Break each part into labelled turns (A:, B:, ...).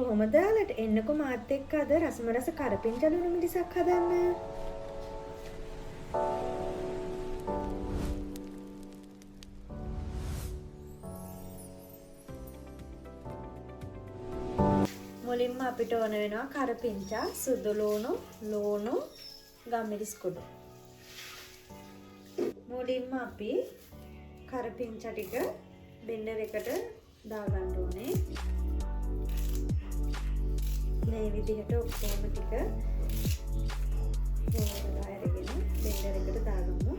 A: කොහොමද යාලට එන්නකෝ මාත් එක්ක අද රසම රස කරපිංචා ලුණු මිරිසක් හදන්න. මුලින්ම අපිට ඕන වෙනවා කරපිංචා, සුදු ලුණු, ගම්මිරිස් කුඩු. මුලින්ම අපි කරපිංචා ටික බෙන්ඩර් එකට දාගන්න ඕනේ. මේ විදිහට ඔක්කොම ටික හොරලා අරගෙන බෙන්ඩර් එකට දාගමු.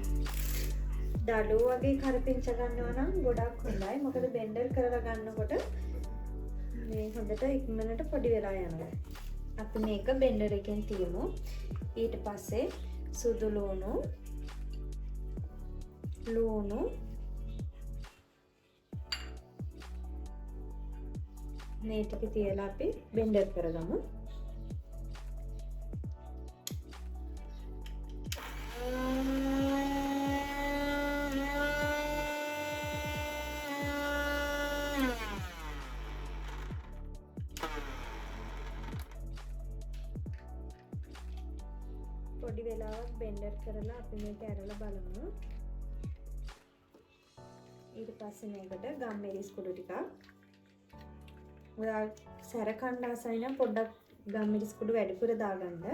A: දඩුව වගේ කරපිංචා ගන්නවා නම් ගොඩක් හොඳයි. මොකද බෙන්ඩර් කරලා ගන්නකොට මේ හොඳට ඉක්මනට පොඩි වෙලා යනවා. අපි මේක බෙන්ඩර් එකෙන් තියමු. ඊට පස්සේ සුදු ලුණු මේ ටික තියලා අපි බෙන්ඩර් කරගමු. පොඩි වෙලාවක් බෙන්ඩර් කරලා අපි මේක ඇරලා බලමු. ඊට පස්සේ මේකට ගම්මිරිස් කුඩු ටිකක්, ඔයා සැර කන්න ආසයි නම් පොඩ්ඩක් ගම්මිරිස් කුඩු වැඩිපුර දාගන්න.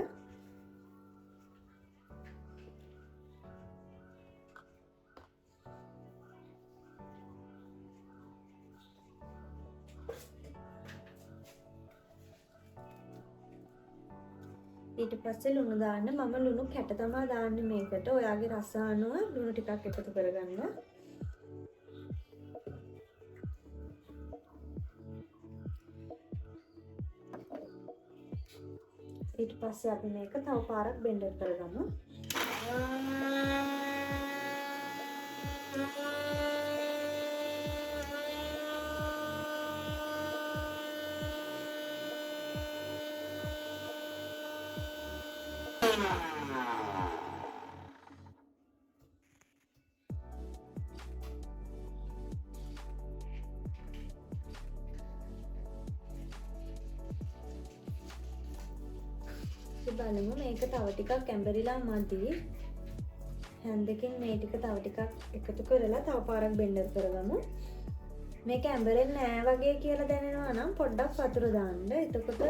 A: ඊට පස්සේ ලුණු දාන්න. මම ලුණු කැට තමයි දාන්නේ මේකට. ඔයාගේ රස අනුව ලුණු ටිකක් එකතු කරගන්න. ඊට පස්සේ අපි මේක තව පාරක් බෙන්ඩර් කරගමු. බලමු මේක තව ටිකක් ඇඹරිලා මදි. හැන්දකින් මේ ටික තව ටිකක් එකතු කරලා තව පාරක් බෙන්ඩර් කරගමු. මේක ඇඹරෙන්නේ නැහැ වගේ කියලා දැනෙනවා නම් පොඩ්ඩක් වතුර දාන්න. එතකොට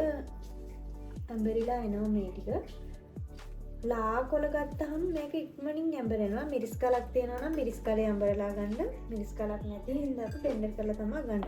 A: ඇඹරිලා එනවා මේ ටික. ලා කොළ ගත්තාම මේක ඉක්මනින් ඇඹරෙනවා. මිරිස් කලක් තියෙනවා නම් මිරිස් කලේ ඇඹරලා ගන්න. මිරිස් කලක් නැති හින්දා අපි බෙන්ඩර් කරලා තමයි ගන්න.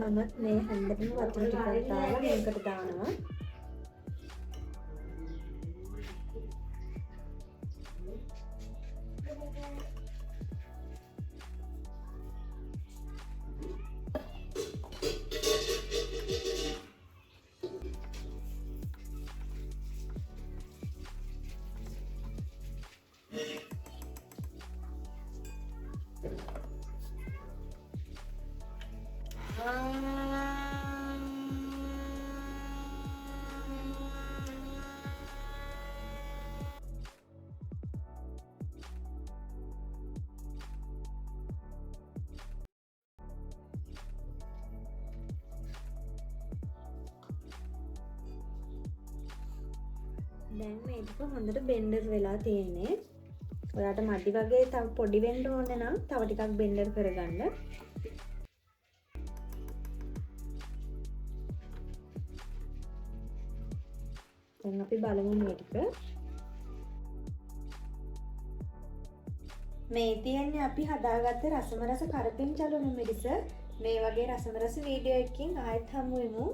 A: මමත් මේ හැන්දකින් වතුර ටිකක් දාලා මේකට දානවා. දැන් මේක හොඳට බෙන්ඩර් වෙලා තියෙන්නේ. ඔයාට මඩි වගේ තව පොඩි වෙන්න ඕන නම් තව ටිකක් බෙන්ඩර් කරගන්න. දැන් අපි බලමු මේ ටික. මේ තියන්නේ අපි හදාගත්ත රසම රස කරපිංචා ලුණු මිරිස. මේ වගේ රසම රස වීඩියෝ එකකින් ආයෙත් හමු වෙමු.